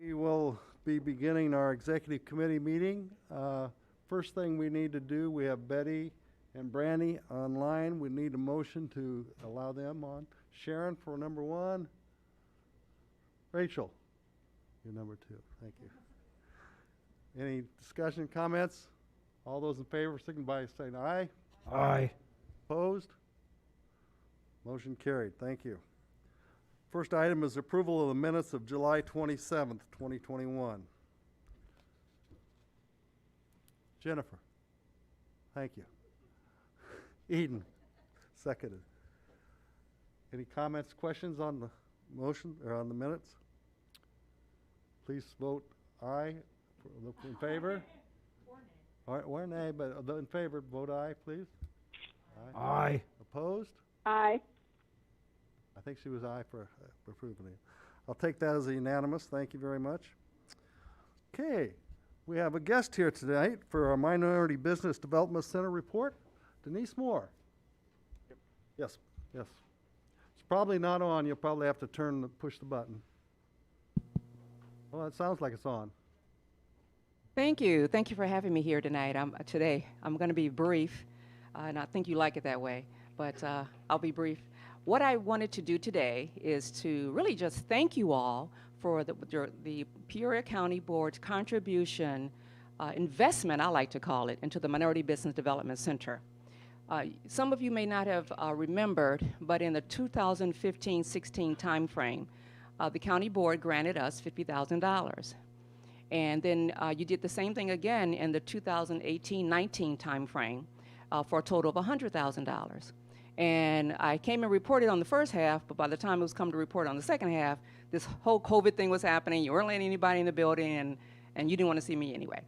We will be beginning our executive committee meeting. First thing we need to do, we have Betty and Brandy online. We need a motion to allow them on. Sharon for number one. Rachel, you're number two. Thank you. Any discussion, comments? All those in favor, signify by saying aye. Aye. Opposed? Motion carried. Thank you. First item is approval of the minutes of July 27th, 2021. Jennifer. Thank you. Eden. Seconded. Any comments, questions on the motion or on the minutes? Please vote aye. In favor? All right, or nay, but in favor, vote aye, please. Aye. Opposed? Aye. I think she was aye for approving it. I'll take that as a unanimous. Thank you very much. Okay, we have a guest here tonight for our Minority Business Development Center report, Denise Moore. Yep. Yes, yes. It's probably not on. You'll probably have to push the button. Well, it sounds like it's on. Thank you. Thank you for having me here tonight. Today, I'm going to be brief, and I think you like it that way, but I'll be brief. What I wanted to do today is to really just thank you all for the Peoria County Board's contribution, investment, I like to call it, into the Minority Business Development Center. Some of you may not have remembered, but in the 2015-16 timeframe, the county board granted us $50,000. And then you did the same thing again in the 2018-19 timeframe for a total of $100,000. And I came and reported on the first half, but by the time it was come to report on the second half, this whole COVID thing was happening. You weren't letting anybody in the building, and you didn't want to see me anyway.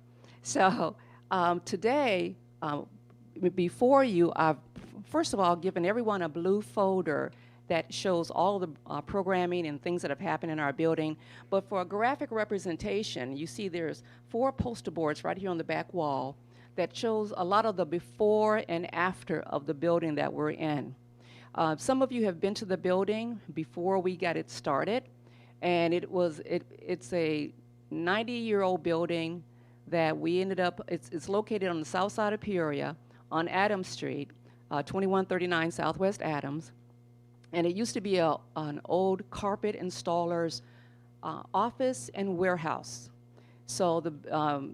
So today, before you, I've first of all given everyone a blue folder that shows all the programming and things that have happened in our building. But for a graphic representation, you see there's 4 poster boards right here on the back wall that shows a lot of the before and after of the building that we're in. Some of you have been to the building before we got it started, and it's a 90-year-old building that we ended up, it's located on the south side of Peoria on Adams Street, 2139 Southwest Adams. And it used to be an old carpet installer's office and warehouse. So the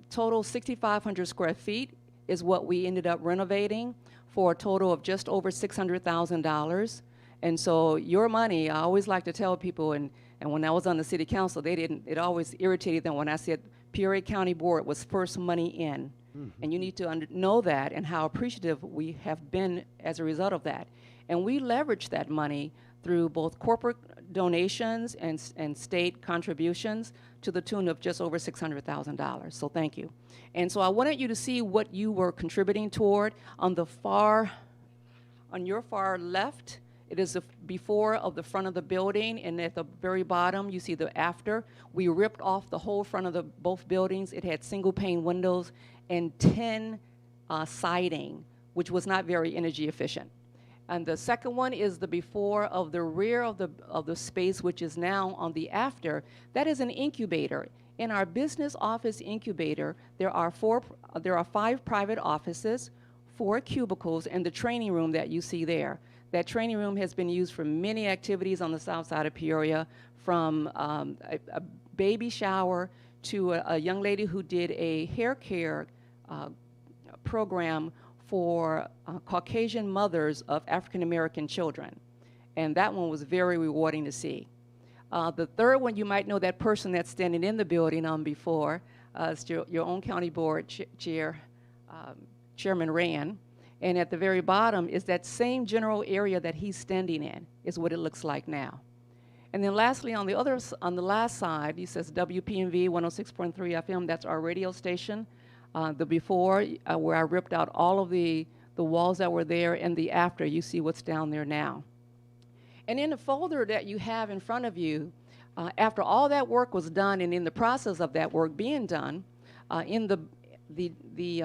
total 6,500 square feet is what we ended up renovating for a total of just over $600,000. And so your money, I always like to tell people, and when I was on the city council, it always irritated them when I said Peoria County Board was first money in. Mm-hmm. And you need to know that and how appreciative we have been as a result of that. And we leverage that money through both corporate donations and state contributions to the tune of just over $600,000. So thank you. And so I wanted you to see what you were contributing toward. On your far left, it is the before of the front of the building, and at the very bottom, you see the after. We ripped off the whole front of both buildings. It had single pane windows and 10 siding, which was not very energy efficient. And the second one is the before of the rear of the space, which is now on the after. That is an incubator. In our business office incubator, there are 5 private offices, 4 cubicles, and the training room that you see there. That training room has been used for many activities on the south side of Peoria, from a baby shower to a young lady who did a hair care program for Caucasian mothers of African-American children. And that one was very rewarding to see. The third one, you might know that person that's standing in the building on before, is your own county board Chairman Rand. And at the very bottom is that same general area that he's standing in, is what it looks like now. And then lastly, on the last side, he says WPMV 106.3 FM, that's our radio station. The before, where I ripped out all of the walls that were there, and the after, you see what's down there now. And in the folder that you have in front of you, after all that work was done and in the process of that work being done, in the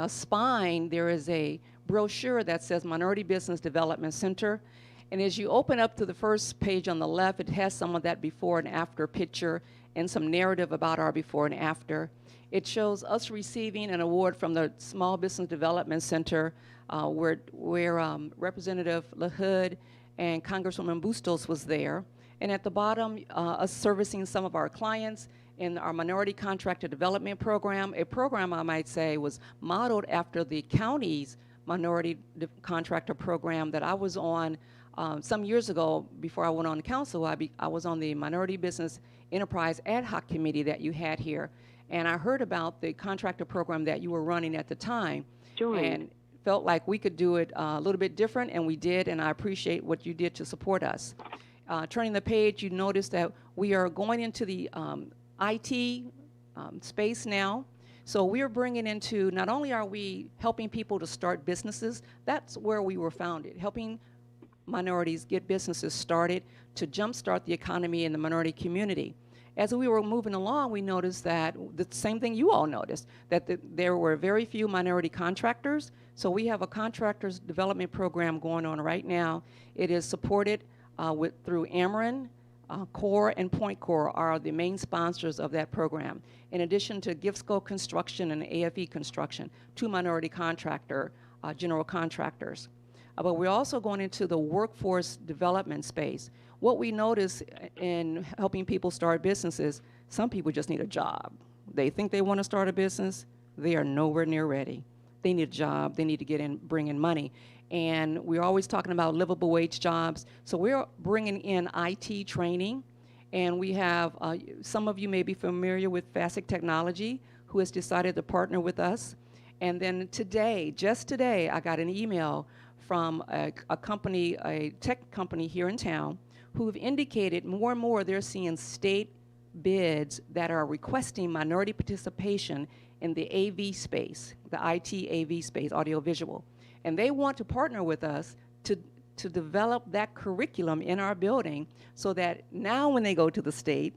spine, there is a brochure that says Minority Business Development Center. And as you open up to the first page on the left, it has some of that before and after picture and some narrative about our before and after. It shows us receiving an award from the Small Business Development Center, where Representative LaHood and Congresswoman Bustos was there. And at the bottom, us servicing some of our clients in our Minority Contractor Development Program, a program I might say was modeled after the county's Minority Contractor Program that I was on some years ago. Before I went on council, I was on the Minority Business Enterprise Ad Hoc Committee that you had here. And I heard about the contractor program that you were running at the time. And felt like we could do it a little bit different, and we did, and I appreciate what you did to support us. Turning the page, you notice that we are going into the IT space now. So we're bringing into, not only are we helping people to start businesses, that's where we were founded, helping minorities get businesses started to jumpstart the economy in the minority community. As we were moving along, we noticed that the same thing you all noticed, that there were very few minority contractors. So we have a contractors development program going on right now. It is supported through Ameren, CORE, and Point Core are the main sponsors of that program. In addition to Giftsco Construction and AFE Construction, two minority contractor, general contractors. But we're also going into the workforce development space. What we notice in helping people start businesses, some people just need a job. They think they want to start a business, they are nowhere near ready. They need a job, they need to bring in money. And we're always talking about livable wage jobs. So we're bringing in IT training, and we have, some of you may be familiar with Facet Technology, who has decided to partner with us. And then today, just today, I got an email from a company, a tech company here in town, who've indicated more and more they're seeing state bids that are requesting minority participation in the AV space, the IT AV space, audiovisual. And they want to partner with us to develop that curriculum in our building so that now when they go to the state,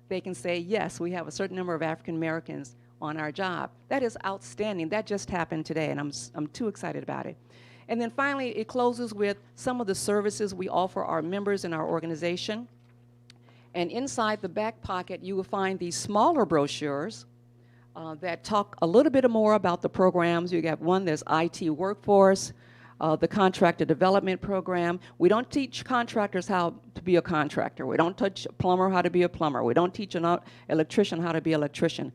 they can say, yes, we have a certain number of African Americans on our job. That is outstanding. That just happened today, and I'm too excited about it. And then finally, it closes with some of the services we offer our members in our organization. And inside the back pocket, you will find these smaller brochures that talk a little bit more about the programs. You got one that's IT workforce, the contractor development program. We don't teach contractors how to be a contractor. We don't teach a plumber how to be a plumber. We don't teach an electrician how to be an electrician.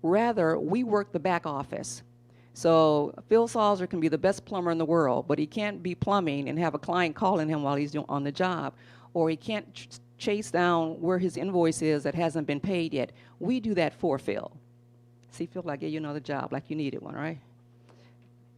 Rather, we work the back office. So Phil Salzer can be the best plumber in the world, but he can't be plumbing and have a client calling him while he's on the job. Or he can't chase down where his invoice is that hasn't been paid yet. We do that for Phil. See, Phil, I gave you another job like you needed one, right?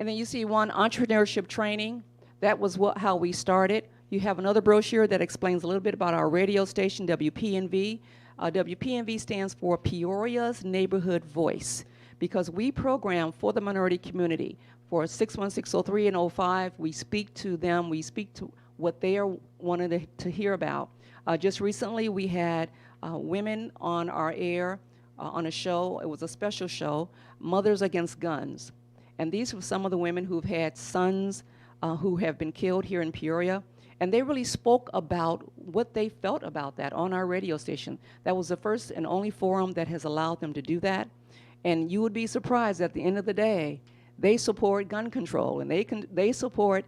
And then you see one, entrepreneurship training. That was how we started. You have another brochure that explains a little bit about our radio station, WPNV. WPNV stands for Peoria's Neighborhood Voice, because we program for the minority community. For 61603 and 05, we speak to them, we speak to what they are wanting to hear about. Just recently, we had women on our air on a show. It was a special show, Mothers Against Guns. And these were some of the women who've had sons who have been killed here in Peoria. And they really spoke about what they felt about that on our radio station. That was the first and only forum that has allowed them to do that. And you would be surprised at the end of the day, they support gun control, and they support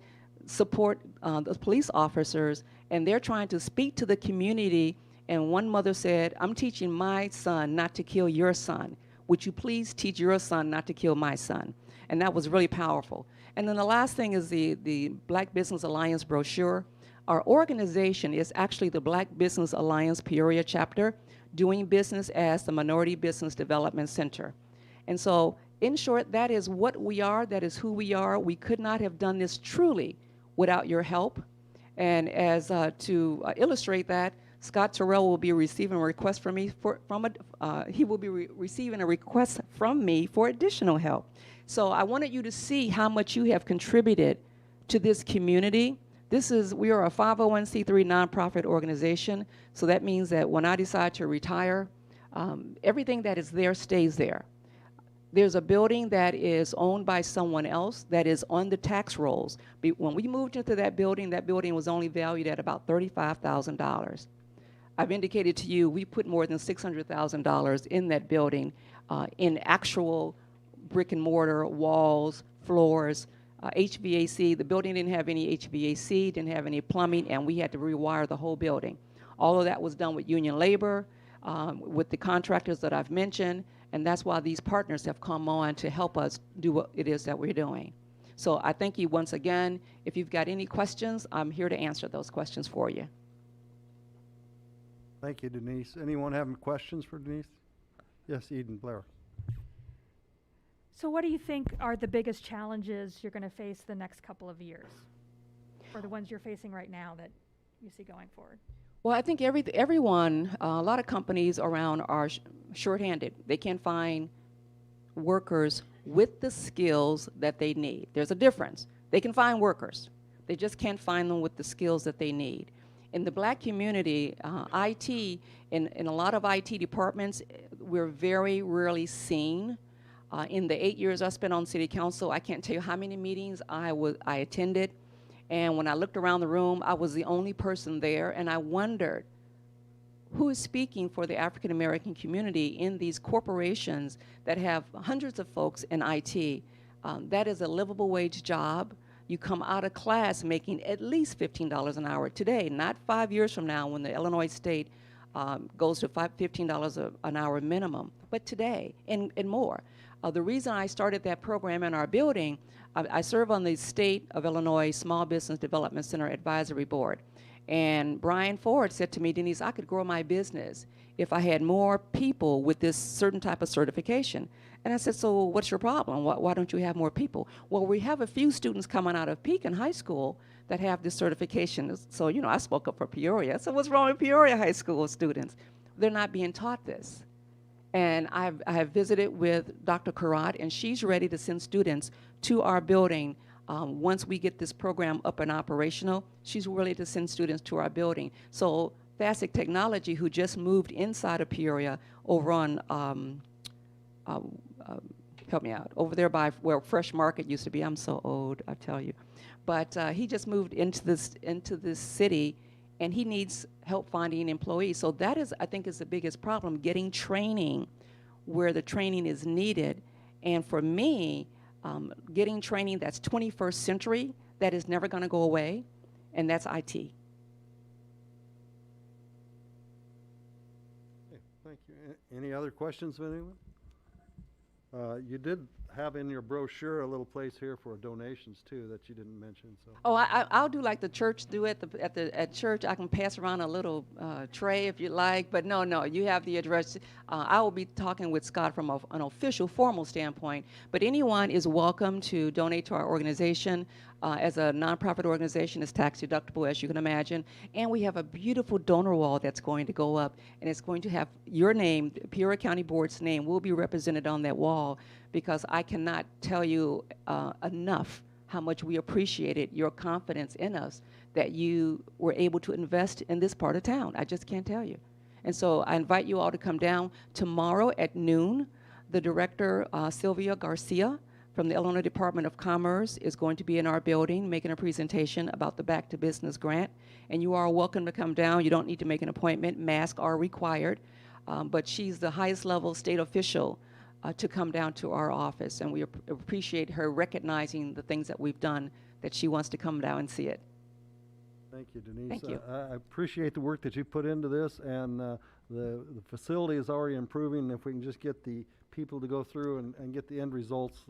the police officers, and they're trying to speak to the community. And one mother said, I'm teaching my son not to kill your son. Would you please teach your son not to kill my son? And that was really powerful. And then the last thing is the Black Business Alliance brochure. Our organization is actually the Black Business Alliance Peoria chapter, doing business as the Minority Business Development Center. And so, in short, that is what we are, that is who we are. We could not have done this truly without your help. And as to illustrate that, Scott Terrell will be receiving a request from me receiving a request from me for additional help. So I wanted you to see how much you have contributed to this community. We are a 501c3 nonprofit organization, so that means that when I decide to retire, everything that is there stays there. There's a building that is owned by someone else that is on the tax rolls. When we moved into that building was only valued at about $35,000. I've indicated to you, we put more than $600,000 in that building in actual brick and mortar, walls, floors, HVAC. The building didn't have any HVAC, didn't have any plumbing, and we had to rewire the whole building. All of that was done with union labor, with the contractors that I've mentioned, and that's why these partners have come on to help us do what it is that we're doing. So I thank you once again. If you've got any questions, I'm here to answer those questions for you. Thank you, Denise. Anyone having questions for Denise? Yes, Eden Blair. So what do you think are the biggest challenges you're going to face the next couple of years? Or the ones you're facing right now that you see going forward? Well, I think everyone, a lot of companies around are shorthanded. They can't find workers with the skills that they need. There's a difference. They can find workers. They just can't find them with the skills that they need. In the black community, IT, in a lot of IT departments, we're very rarely seen. In the 8 years I spent on city council, I can't tell you how many meetings I attended. And when I looked around the room, I was the only person there, and I wondered, who is speaking for the African American community in these corporations that have hundreds of folks in IT? That is a livable wage job. You come out of class making at least $15 an hour today, not 5 years from now when the Illinois state goes to $15 an hour minimum, but today and more. The reason I started that program in our building, I serve on the State of Illinois Small Business Development Center Advisory Board. And Brian Ford said to me, Denise, I could grow my business if I had more people with this certain type of certification. And I said, so what's your problem? Why don't you have more people? Well, we have a few students coming out of Pekin High School that have this certification. So, you know, I spoke up for Peoria. So what's wrong with Peoria High School students? They're not being taught this. And I have visited with Dr. Karat, and she's ready to send students to our building. Once we get this program up and operational, she's ready to send students to our building. So Thasic Technology, who just moved inside of Peoria over on, help me out, over there by where Fresh Market used to be. I'm so old, I tell you. But he just moved into this city, and he needs help finding employees. So that is, I think, is the biggest problem, getting training where the training is needed. And for me, getting training that's 21st century, that is never going to go away, and that's IT. Okay, thank you. Any other questions of anyone? You did have in your brochure a little place here for donations too that you didn't mention. So. Oh, I'll do like the church do at church. I can pass around a little tray if you like, but no, you have the address. I will be talking with Scott from an official, formal standpoint, but anyone is welcome to donate to our organization. As a nonprofit organization, it's tax deductible, as you can imagine, and we have a beautiful donor wall that's going to go up, and it's going to have your name, Peoria County Board's name, will be represented on that wall, because I cannot tell you enough how much we appreciated your confidence in us, that you were able to invest in this part of town. I just can't tell you. And so I invite you all to come down tomorrow at noon. The director, Sylvia Garcia, from the Illinois Department of Commerce, is going to be in our building making a presentation about the Back to Business grant. And you are welcome to come down. You don't need to make an appointment. Masks are required. But she's the highest level state official to come down to our office. And we appreciate her recognizing the things that we've done, that she wants to come down and see it. Thank you, Denise. Thank you. I appreciate the work that you put into this, and the facility is already improving. If we can just get the people to go through and get the end results,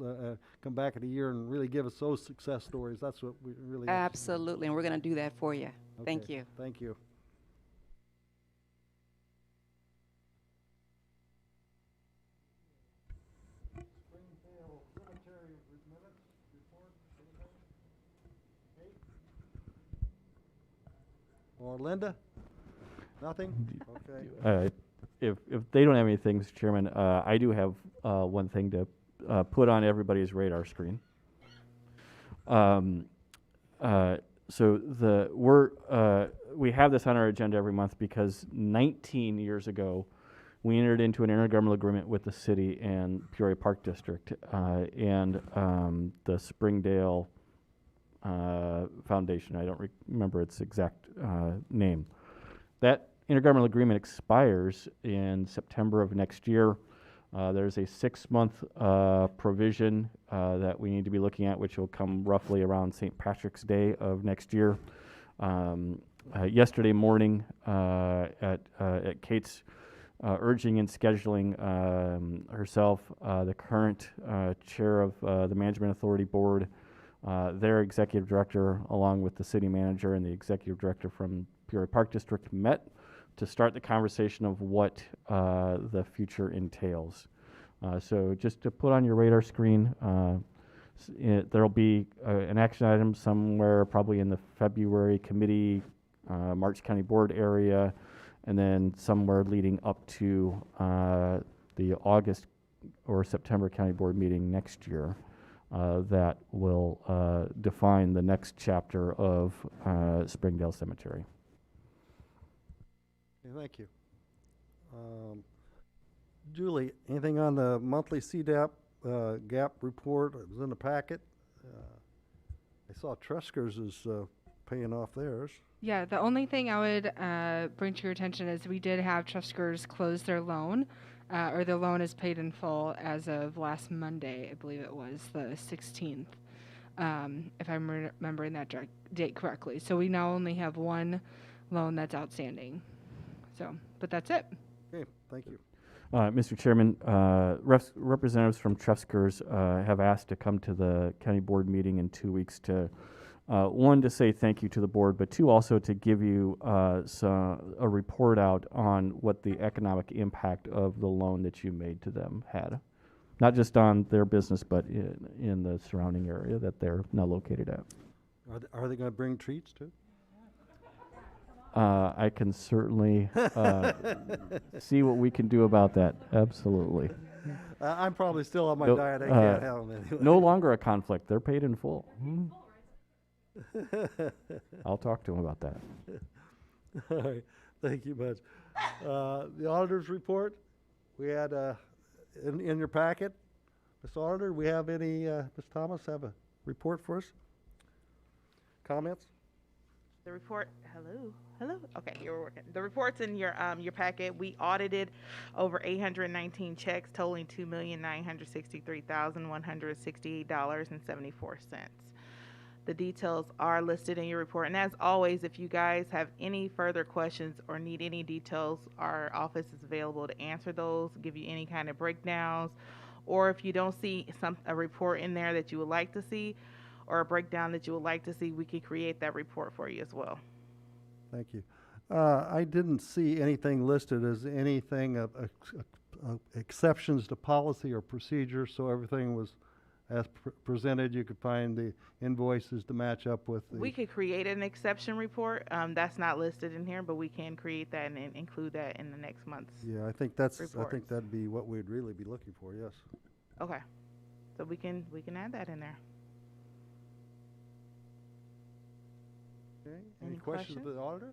come back in a year and really give us those success stories, that's what we really Absolutely, and we're going to do that for you. Okay. Thank you. Thank you. Or Linda? Nothing? Okay. If they don't have anything, Mr. Chairman, I do have one thing to put on everybody's radar screen. We have this on our agenda every month because 19 years ago, we entered into an intergovernmental agreement with the city and Peoria Park District and the Springdale Foundation. I don't remember its exact name. That intergovernmental agreement expires in September of next year. There's a 6-month provision that we need to be looking at, which will come roughly around St. Patrick's Day of next year. Yesterday morning, at Kate's urging and scheduling herself, the current chair of the Management Authority Board, their executive director, along with the city manager and the executive director from Peoria Park District, met to start the conversation of what the future entails. So just to put on your radar screen, there'll be an action item somewhere probably in the February committee, March County Board area, and then somewhere leading up to the August or September County Board meeting next year that will define the next chapter of Springdale Cemetery. Okay, thank you. Julie, anything on the monthly CDAP gap report? It was in the packet. I saw Trusker's is paying off theirs. Yeah, the only thing I would bring to your attention is we did have Trusker's close their loan, or the loan is paid in full as of last Monday. I believe it was the 16th, if I'm remembering that date correctly. So we now only have one loan that's outstanding. So, but that's it. Okay, thank you. Mr. Chairman, representatives from Trusker's have asked to come to the county board meeting in 2 weeks to, one, to say thank you to the board, but two, also to give you a report out on what the economic impact of the loan that you made to them had. Not just on their business, but in the surrounding area that they're now located at. Are they going to bring treats too? I can certainly see what we can do about that. Absolutely. I'm probably still on my No, diet. I can't have them anyway. No longer a conflict. They're paid in full. I'll talk to them about that. All right, thank you much. The auditor's report, we had in your packet. Ms. Auditor, we have any, Ms. Thomas, have a report for us? Comments? The report, hello. Okay, you're working. The report's in your packet. We audited over 819 checks totaling $2,963,168.74. The details are listed in your report. And as always, if you guys have any further questions or need any details, our office is available to answer those, give you any kind of breakdowns, or if you don't see a report in there that you would like to see, or a breakdown that you would like to see, we can create that report for you as well. Thank you. I didn't see anything listed as anything of exceptions to policy or procedure, so everything was as presented. You could find the invoices to match up with the... We could create an exception report. That's not listed in here, but we can create that and include that in the next month's. Yeah, I think that'd reports. be what we'd really be looking for, yes. Okay. So we can add that in there. Okay, any Any questions questions? of the auditor?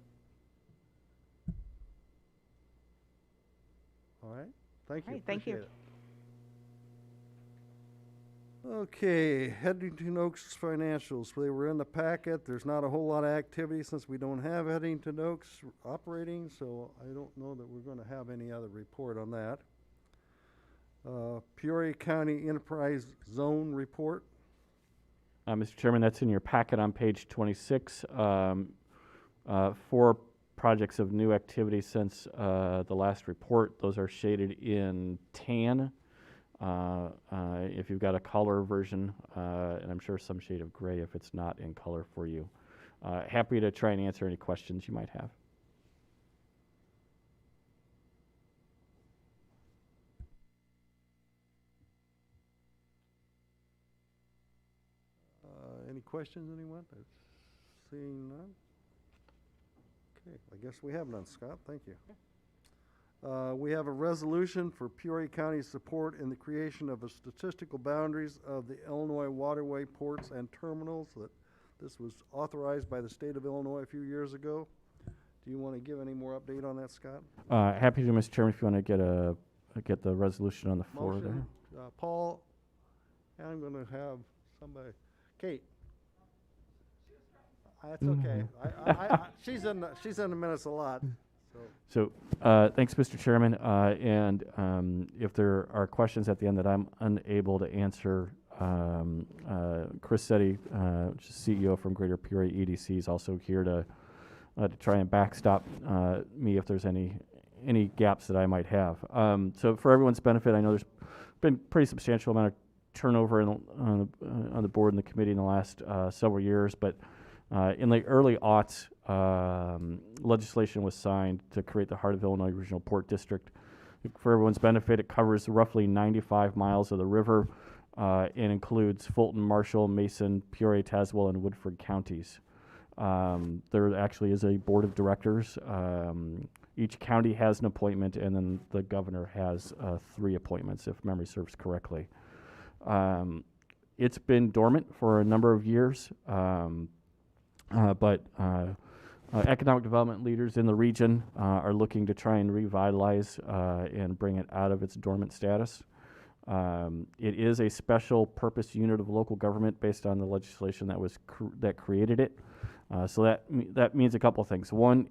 All right, thank you. All right, thank you. Appreciate it. Okay, Headington Oaks financials, they were in the packet. There's not a whole lot of activity since we don't have Headington Oaks operating, so I don't know that we're gonna have any other report on that. Peoria County Enterprise Zone Report. Mr. Chairman, that's in your packet on page 26. 4 projects of new activity since the last report. Those are shaded in tan. If you've got a color version, and I'm sure some shade of gray if it's not in color for you. Happy to try and answer any questions you might have. Any questions, anyone? Seeing none? Okay, I guess we have none, Scott, thank you. We have a resolution for Peoria County's support in the creation of a statistical boundaries of the Illinois waterway ports and terminals. This was authorized by the state of Illinois a few years ago. Do you want to give any more update on that, Scott? Happy to, Mr. Chairman, if you want to get the resolution on the floor Motion. there. Paul, and I'm going to have somebody, Kate. That's okay. She's in the minutes a lot, So, thanks, Mr. Chairman. And if there are questions at the end that I'm unable to answer, Chris Setti, which is CEO from Greater Peoria EDC, is also here to try and backstop me if there's any gaps that I might have. So, for everyone's benefit, I know there's been pretty substantial amount of turnover on the board and the committee in the last several years, but in the early aughts, legislation was signed to create the Heart of Illinois Regional Port District. For everyone's benefit, it covers roughly 95 miles of the river and includes Fulton, Marshall, Mason, Peoria, Tazewell, and Woodford counties. There actually is a board of directors. Each county has an appointment, and then the governor has 3 appointments, if memory serves correctly. It's been dormant for a number of years, but economic development leaders in the region are looking to try and revitalize and bring it out of its dormant status. It is a special purpose unit of local government based on the legislation that created it. So that means a couple of things. One,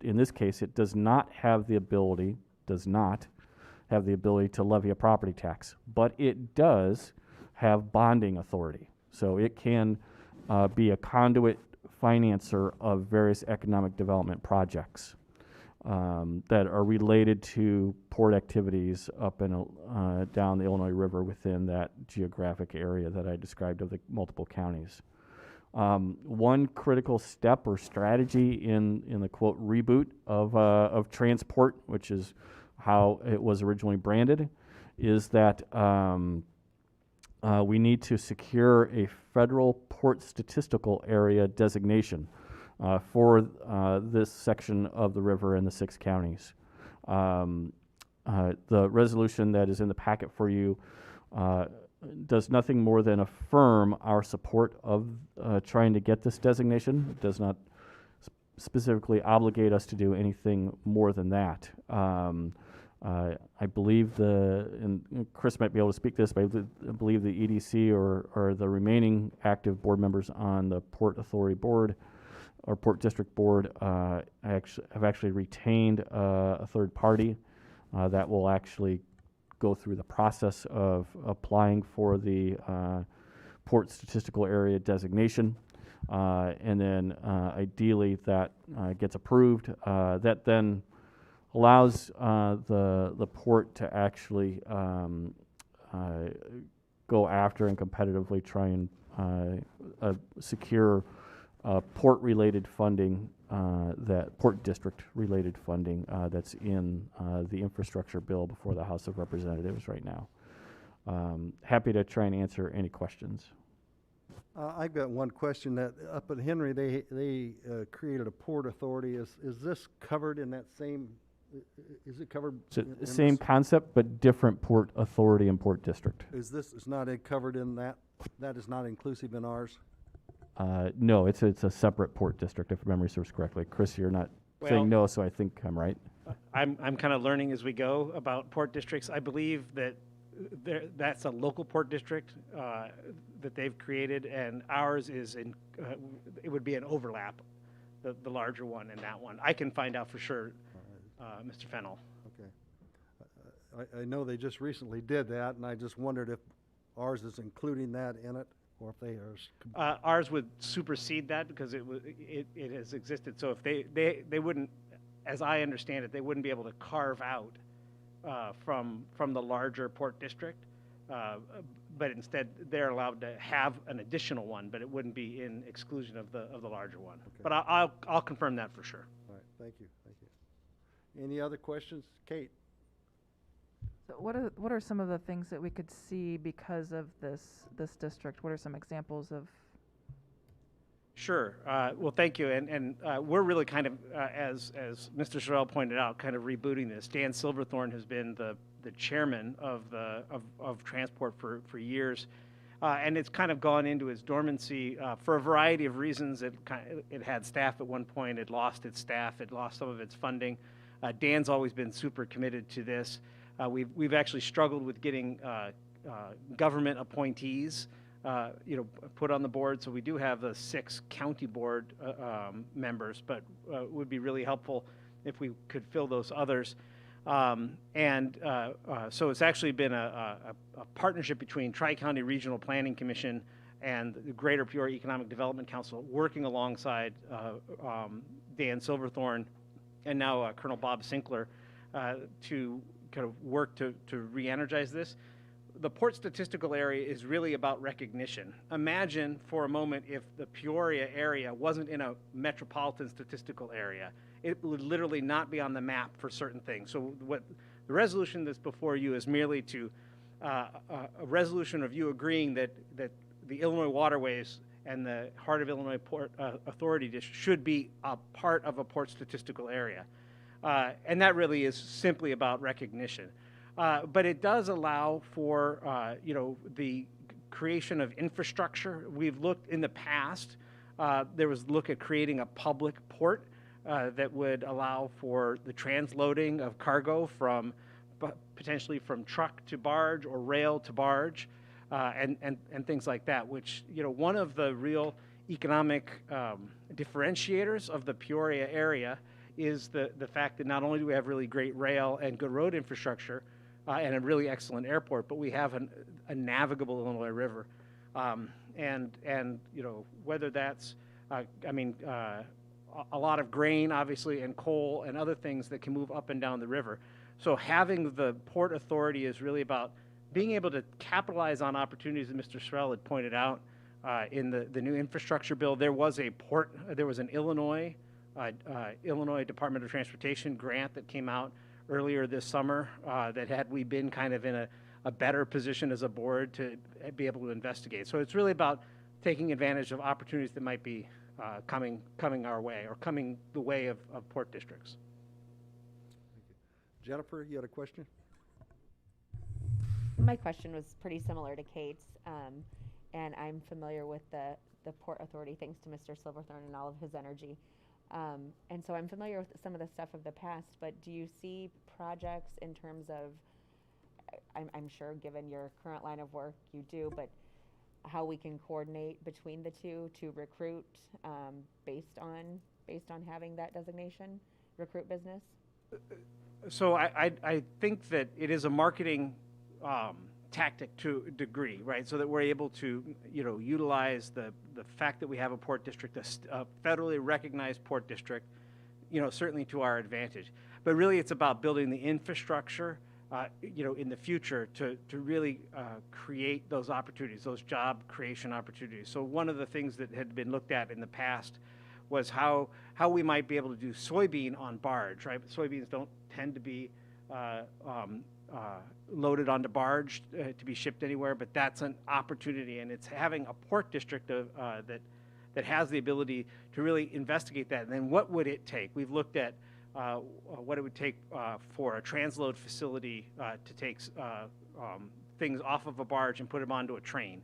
in this case, it does not have the ability to levy a property tax, but it does have bonding authority. So it can be a conduit financer of various economic development projects that are related to port activities up and down the Illinois River within that geographic area that I described of the multiple counties. One critical step or strategy in the quote reboot of transport, which is how it was originally branded, is that we need to secure a federal port statistical area designation for this section of the river and the 6 counties. The resolution that is in the packet for you does nothing more than affirm our support of trying to get this designation. It does not specifically obligate us to do anything more than that. I believe and Chris might be able to speak to this, but I believe the EDC or the remaining active board members on the Port Authority Board or Port District Board have actually retained a third party that will actually go through the process of applying for the port statistical area designation. And then ideally that gets approved. That then allows the port to actually go after and competitively try and secure port-related funding, that port district-related funding that's in the infrastructure bill before the House of Representatives right now. Happy to try and answer any questions. I've got one question. That up at Henry, they created a port authority. Is this covered in that same? Is it covered? So in same this? concept, but different port authority and port district. Is not covered in that? That is not inclusive in ours. No, it's a separate port district, if memory serves correctly. Chris, you're not Well- saying no, so I think I'm right. I'm kind of learning as we go about port districts. I believe that that's a local port district that they've created, and ours is it would be an overlap, the larger one and that one. I can find out for sure, Mr. Fennell. Okay. I know they just recently did that, and I just wondered if ours is including that in it, or if they are. Ours would supersede that because it has existed. So if they wouldn't, as I understand it, they wouldn't be able to carve out from the larger port district, but instead they're allowed to have an additional one, but it wouldn't be in exclusion of the larger one. Okay. But I'll confirm that for sure. All right, thank you. Any other questions? Kate? So what are some of the things that we could see because of this district? What are some examples of? Sure. Well, thank you. And we're really kind of, as Mr. Sorrell pointed out, kind of rebooting this. Dan Silverthorne has been the chairman of transport for years, and it's kind of gone into its dormancy for a variety of reasons. It had staff at one point. It lost its staff. It lost some of its funding. Dan's always been super committed to this. We've actually struggled with getting government appointees put on the board. So we do have the 6 county board members, but it would be really helpful if we could fill those others. So it's actually been a partnership between Tri-County Regional Planning Commission and the Greater Peoria Economic Development Council, working alongside Dan Silverthorne and now Colonel Bob Sinkler to kind of work to re-energize this. The Port Statistical Area is really about recognition. Imagine for a moment if the Peoria area wasn't in a metropolitan statistical area. It would literally not be on the map for certain things. So what the resolution that's before you is merely to a resolution of you agreeing that the Illinois waterways and the Heart of Illinois Port Authority District should be a part of a port statistical area. And that really is simply about recognition. But it does allow for, the creation of infrastructure. We've looked in the past, there was look at creating a public port that would allow for the transloading of cargo from potentially from truck to barge or rail to barge, and things like that, which, one of the real economic differentiators of the Peoria area is the fact that not only do we have really great rail and good road infrastructure, and a really excellent airport, but we have a navigable Illinois River, and whether that's a lot of grain, obviously, and coal and other things that can move up and down the river. So having the Port Authority is really about being able to capitalize on opportunities that Mr. Sorrell had pointed out in the new infrastructure bill. There was an Illinois Department of Transportation grant that came out earlier this summer that had we been kind of in a better position as a board to be able to investigate. So it's really about taking advantage of opportunities that might be coming our way or coming the way of port districts. Jennifer, you had a question? My question was pretty similar to Kate's, and I'm familiar with the Port Authority thanks to Mr. Silverthorne and all of his energy. And so I'm familiar with some of the stuff of the past, but do you see projects in terms of, I'm sure given your current line of work you do, but how we can coordinate between the two to recruit based on having that designation, recruit business? So I think that it is a marketing tactic to a degree, right? So that we're able to, utilize the fact that we have a port district, a federally recognized port district, certainly to our advantage. But really, it's about building the infrastructure, in the future to really create those opportunities, those job creation opportunities. So one of the things that had been looked at in the past was how we might be able to do soybean on barge, right? Soybeans don't tend to be loaded onto barge to be shipped anywhere, but that's an opportunity, and it's having a port district that has the ability to really investigate that. And then what would it take? We've looked at what it would take for a transload facility to take things off of a barge and put them onto a train,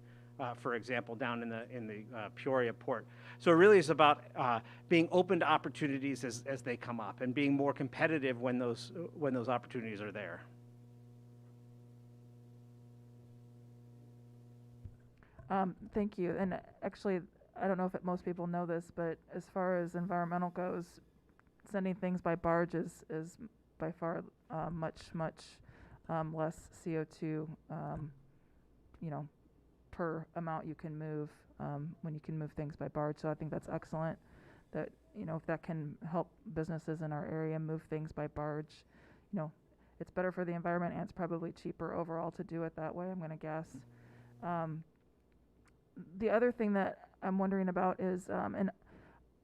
for example, down in the Peoria port. So it really is about being open to opportunities as they come up and being more competitive when those opportunities are there. Thank you. And actually, I don't know if most people know this, but as far as environmental goes, sending things by barge is by far much less CO2, per amount you can move when you can move things by barge. So I think that's excellent. That if that can help businesses in our area move things by barge, it's better for the environment and it's probably cheaper overall to do it that way, I'm going to guess. The other thing that I'm wondering about is, and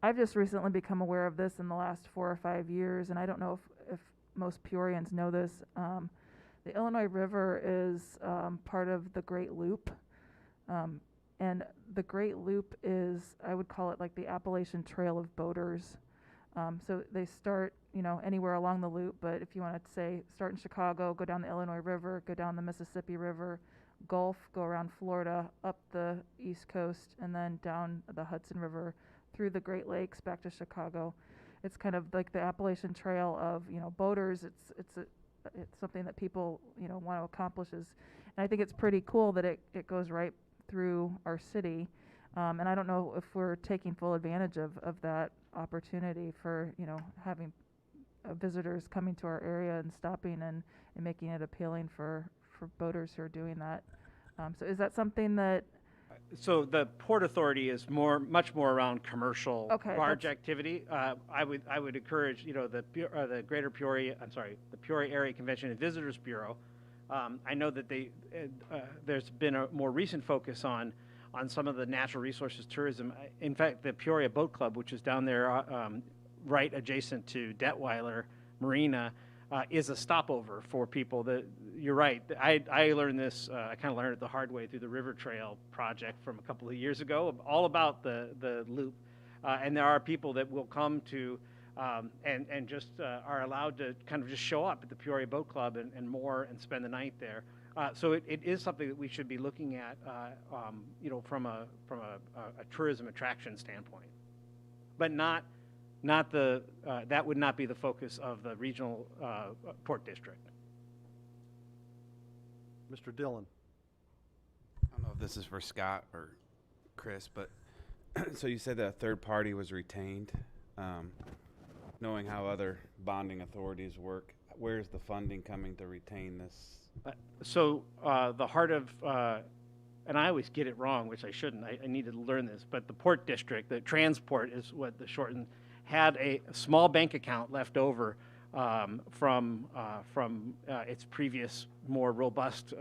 I've just recently become aware of this in the last 4 or 5 years, and I don't know if most Peorians know this. The Illinois River is part of the Great Loop, and the Great Loop is, I would call it like the Appalachian Trail of boaters. So they start, anywhere along the loop, but if you want to say start in Chicago, go down the Illinois River, go down the Mississippi River, Gulf, go around Florida, up the East Coast, and then down the Hudson River, through the Great Lakes, back to Chicago. It's kind of like the Appalachian Trail of, boaters. It's something that people, want to accomplish. And I think it's pretty cool that it goes right through our city. And I don't know if we're taking full advantage of that opportunity for, having visitors coming to our area and stopping and making it appealing for boaters who are doing that. So is that something that, So the Port Authority is much more around commercial Okay, barge that's- activity. I would encourage, the Greater Peoria, the Peoria Area Convention and Visitors Bureau. I know that there's been a more recent focus on some of the natural resources tourism. In fact, the Peoria Boat Club, which is down there, right adjacent to Detweiler Marina, is a stopover for people. You're right. I learned this. I kind of learned it the hard way through the River Trail project from a couple of years ago, all about the loop. And there are people that will come to and just are allowed to kind of just show up at the Peoria Boat Club and more and spend the night there. So it is something that we should be looking at, from a tourism attraction standpoint, but not that would not be the focus of the regional port district. Mr. Dillon. I don't know if this is for Scott or Chris, but so you said that a third party was retained. Knowing how other bonding authorities work, where's the funding coming to retain this? So the heart of, and I always get it wrong, which I shouldn't. I need to learn this, but the port district, the transport is what the shortened, had a small bank account left over from its previous more robust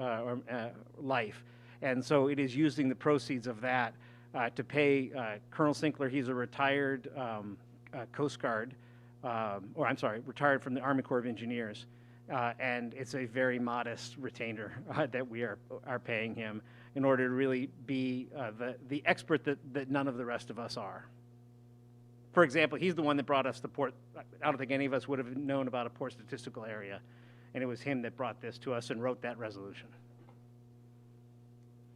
life, and so it is using the proceeds of that to pay Colonel Sinkler. He's a retired Coast Guard, retired from the Army Corps of Engineers, and it's a very modest retainer that we are paying him in order to really be the expert that none of the rest of us are. For example, he's the one that brought us the port. I don't think any of us would have known about a port statistical area, and it was him that brought this to us and wrote that resolution.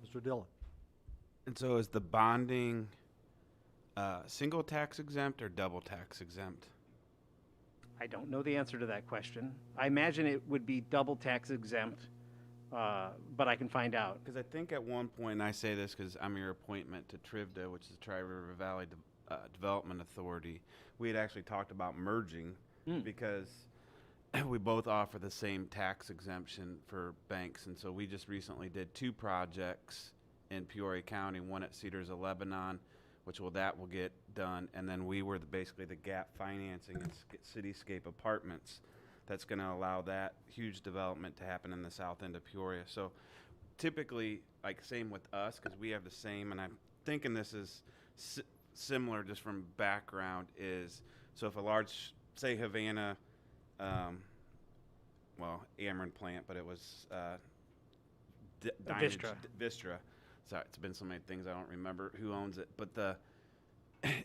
Mr. Dillon. And so is the bonding single tax exempt or double tax exempt? I don't know the answer to that question. I imagine it would be double tax exempt, but I can find out. Because I think at one point, and I say this because I'm your appointment to TRIVDA, which is the Tri-River Valley Development Authority, we had actually talked about merging because we both offer the same tax exemption for banks. And so we just recently did 2 projects in Peoria County, one at Cedars of Lebanon, which will get done, and then we were basically the gap financing and Cityscape Apartments that's going to allow that huge development to happen in the south end of Peoria. So typically, like same with us, because we have the same, and I'm thinking this is similar just from background, is so if a large, say Havana, Ameren plant, but it was Vistra. Sorry, it's been so many things I don't remember who owns it. But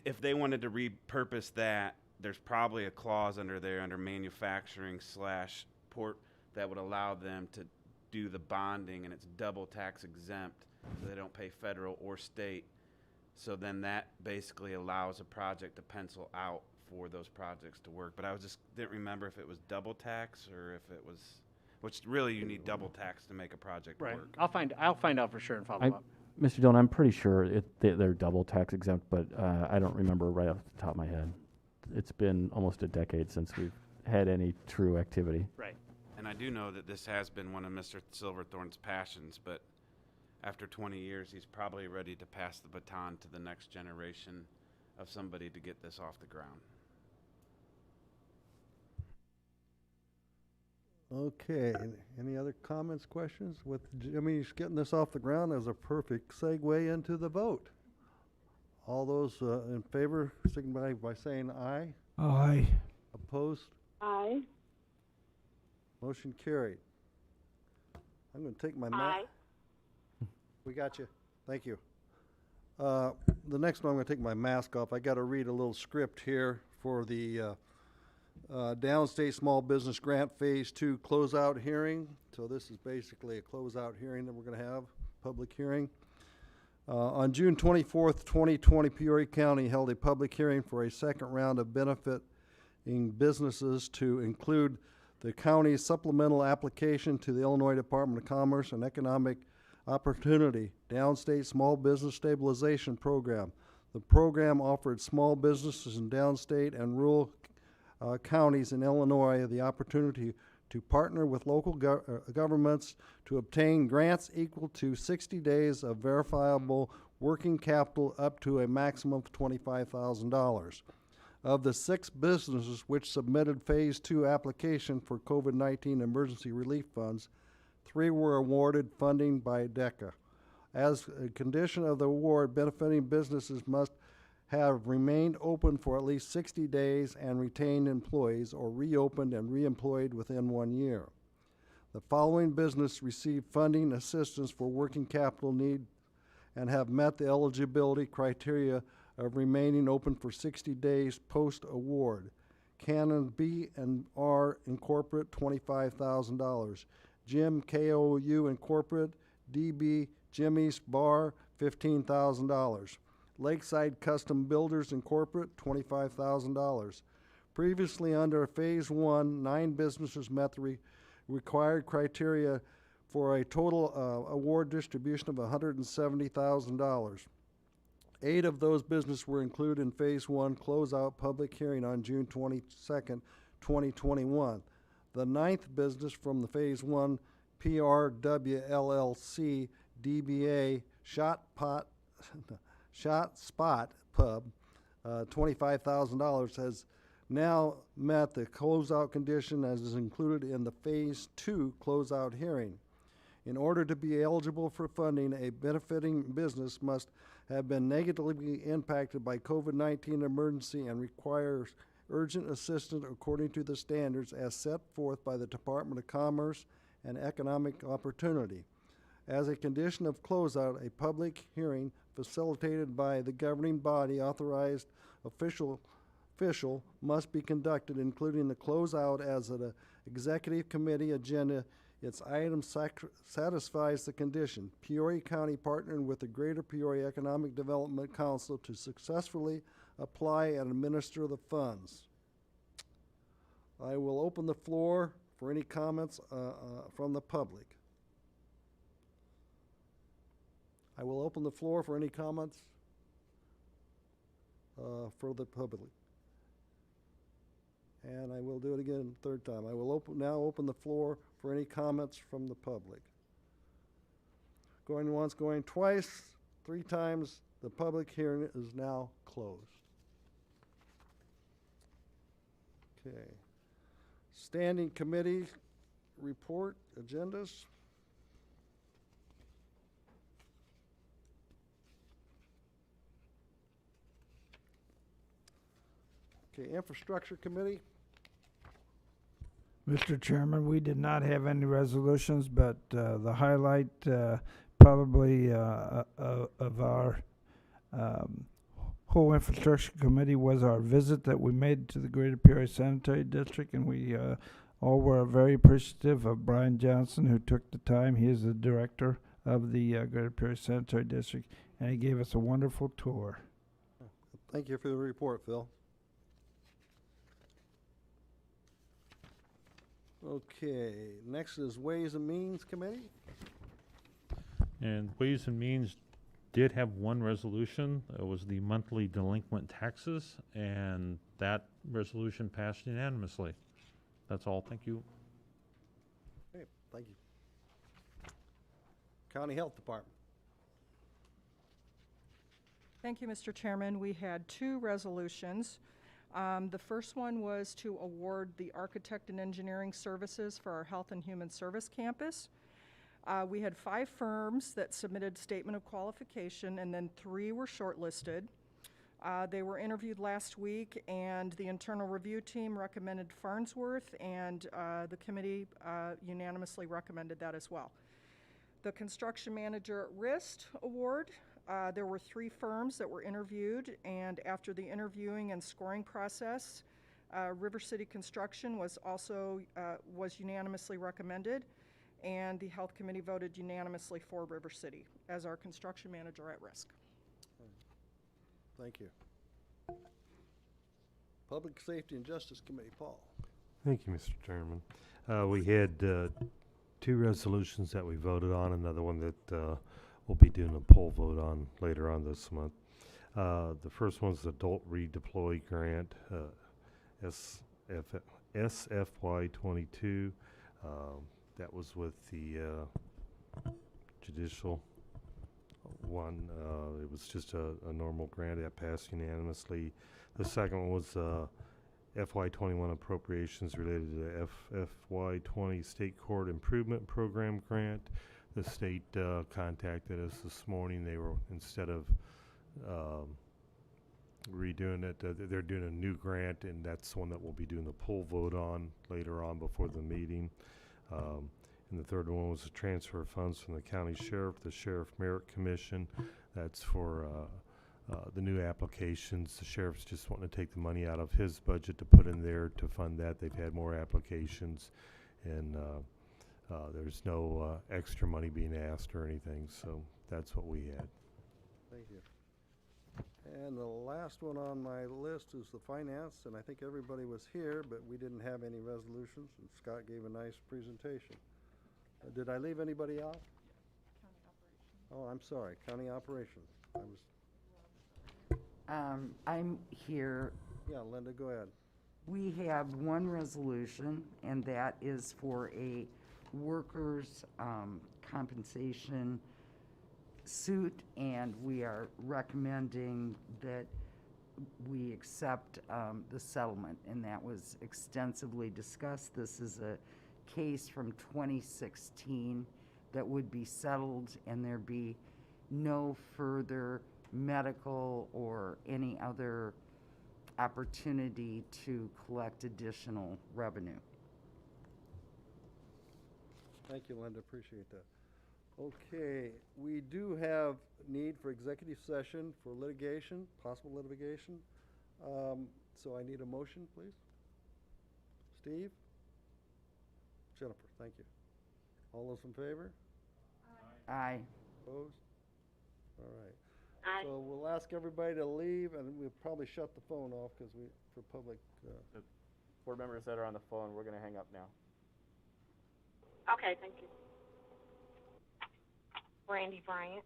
if they wanted to repurpose that, there's probably a clause under manufacturing / port that would allow them to do the bonding, and it's double tax exempt, so they don't pay federal or state. So then that basically allows a project to pencil out for those projects to work. But I didn't remember if it was double tax or if it was. Which really you need double tax to make a project work. I'll find out for sure and follow up. Mr. Dillon, I'm pretty sure they're double tax exempt, but I don't remember right off the top of my head. It's been almost a decade since we've had any true activity. Right. And I do know that this has been one of Mr. Silverthorne's passions, but after 20 years, he's probably ready to pass the baton to the next generation of somebody to get this off the ground. Okay, any other comments, questions? With Jimmy's getting this off the ground as a perfect segue into the vote. All those in favor signify by saying aye. Aye. Opposed? Aye. Motion carried. I'm going to take my Aye. We got you. Thank you. The next one, I'm going to take my mask off. I got to read a little script here for the Downstate Small Business Grant Phase 2 closeout hearing. So this is basically a closeout hearing that we're going to have, public hearing. On June 24th, 2020, Peoria County held a public hearing for a second round of benefiting businesses to include the county's supplemental application to the Illinois Department of Commerce and Economic Opportunity Downstate Small Business Stabilization Program. The program offered small businesses in downstate and rural counties in Illinois the opportunity to partner with local governments to obtain grants equal to 60 days of verifiable working capital up to a maximum of $25,000. Of the 6 businesses which submitted Phase 2 application for COVID-19 emergency relief funds, 3 were awarded funding by DECA. As a condition of the award, benefiting businesses must have remained open for at least 60 days and retained employees, or reopened and reemployed within 1 year. The following business received funding assistance for working capital need and have met the eligibility criteria of remaining open for 60 days post-award. Canon B&R Incorporate, $25,000. Jim KOU Incorporate, DB Jimmy's Bar, $15,000. Lakeside Custom Builders Incorporate, $25,000. Previously under Phase 1, 9 businesses met the required criteria for a total award distribution of $170,000. 8 of those businesses were included in Phase 1 closeout public hearing on June 22nd, 2021. The 9th business from the Phase 1 PRW LLC DBA Shot Spot Pub, $25,000, has now met the closeout condition as is included in the Phase 2 closeout hearing. In order to be eligible for funding, a benefiting business must have been negatively impacted by COVID-19 emergency and requires urgent assistance according to the standards as set forth by the Department of Commerce and Economic Opportunity. As a condition of closeout, a public hearing facilitated by the governing body authorized official must be conducted, including the closeout as an executive committee agenda. Its item satisfies the condition. Peoria County partnered with the Greater Peoria Economic Development Council to successfully apply and administer the funds. I will open the floor for any comments from the public. I will open the floor for any comments for the public. And I will do it again third time. I will now open the floor for any comments from the public. Going once, going twice, 3 times. The public hearing is now closed. Okay. Standing committee report agendas. Okay, infrastructure committee. Mr. Chairman, we did not have any resolutions, but the highlight probably of our whole infrastructure committee was our visit that we made to the Greater Peoria Sanitary District, and we all were very appreciative of Brian Johnson, who took the time. He is the director of the Greater Peoria Sanitary District, and he gave us a wonderful tour. Thank you for the report, Phil. Okay, next is Ways and Means Committee. And Ways and Means did have one resolution. It was the monthly delinquent taxes, and that resolution passed unanimously. That's all. Thank you. Okay, thank you. County Health Department. Thank you, Mr. Chairman. We had 2 resolutions. The first one was to award the architect and engineering services for our Health and Human Service campus. We had 5 firms that submitted statement of qualification, and then 3 were shortlisted. They were interviewed last week, and the internal review team recommended Farnsworth, and the committee unanimously recommended that as well. The construction manager at RIST award, there were 3 firms that were interviewed, and after the interviewing and scoring process, River City Construction was also was unanimously recommended, and the health committee voted unanimously for River City as our construction manager at risk. Thank you. Public Safety and Justice Committee, Paul. Thank you, Mr. Chairman. We had 2 resolutions that we voted on, another one that we'll be doing a poll vote on later on this month. The first one's the Adult Redeploy Grant, SFY 22. That was with the judicial one. It was just a normal grant that passed unanimously. The second one was FY 21 appropriations related to FY 20 State Court Improvement Program grant. The state contacted us this morning. They were, instead of redoing it, they're doing a new grant, and that's the one that we'll be doing the poll vote on later on before the meeting. And the third one was a transfer of funds from the county sheriff, the Sheriff Merit Commission. That's for the new applications. The sheriff's just wanting to take the money out of his budget to put in there to fund that. They've had more applications, and there's no extra money being asked or anything, so that's what we had. Thank you. And the last one on my list is the finance, and I think everybody was here, but we didn't have any resolutions, and Scott gave a nice presentation. Did I leave anybody out? Oh, I'm sorry, county operations. I was, I'm here. yeah, Linda, go ahead. We have one resolution, and that is for a workers' compensation suit, and we are recommending that we accept the settlement, and that was extensively discussed. This is a case from 2016 that would be settled, and there'd be no further medical or any other opportunity to collect additional revenue. Thank you, Linda, appreciate that. Okay, we do have need for executive session for litigation, possible litigation. So I need a motion, please. Steve? Jennifer, thank you. All those in favor? Aye. Opposed? All right. So we'll ask everybody to leave, and we'll probably shut the phone off because for public. Board members that are on the phone, we're going to hang up now. Okay, thank you. Brandy Bryant.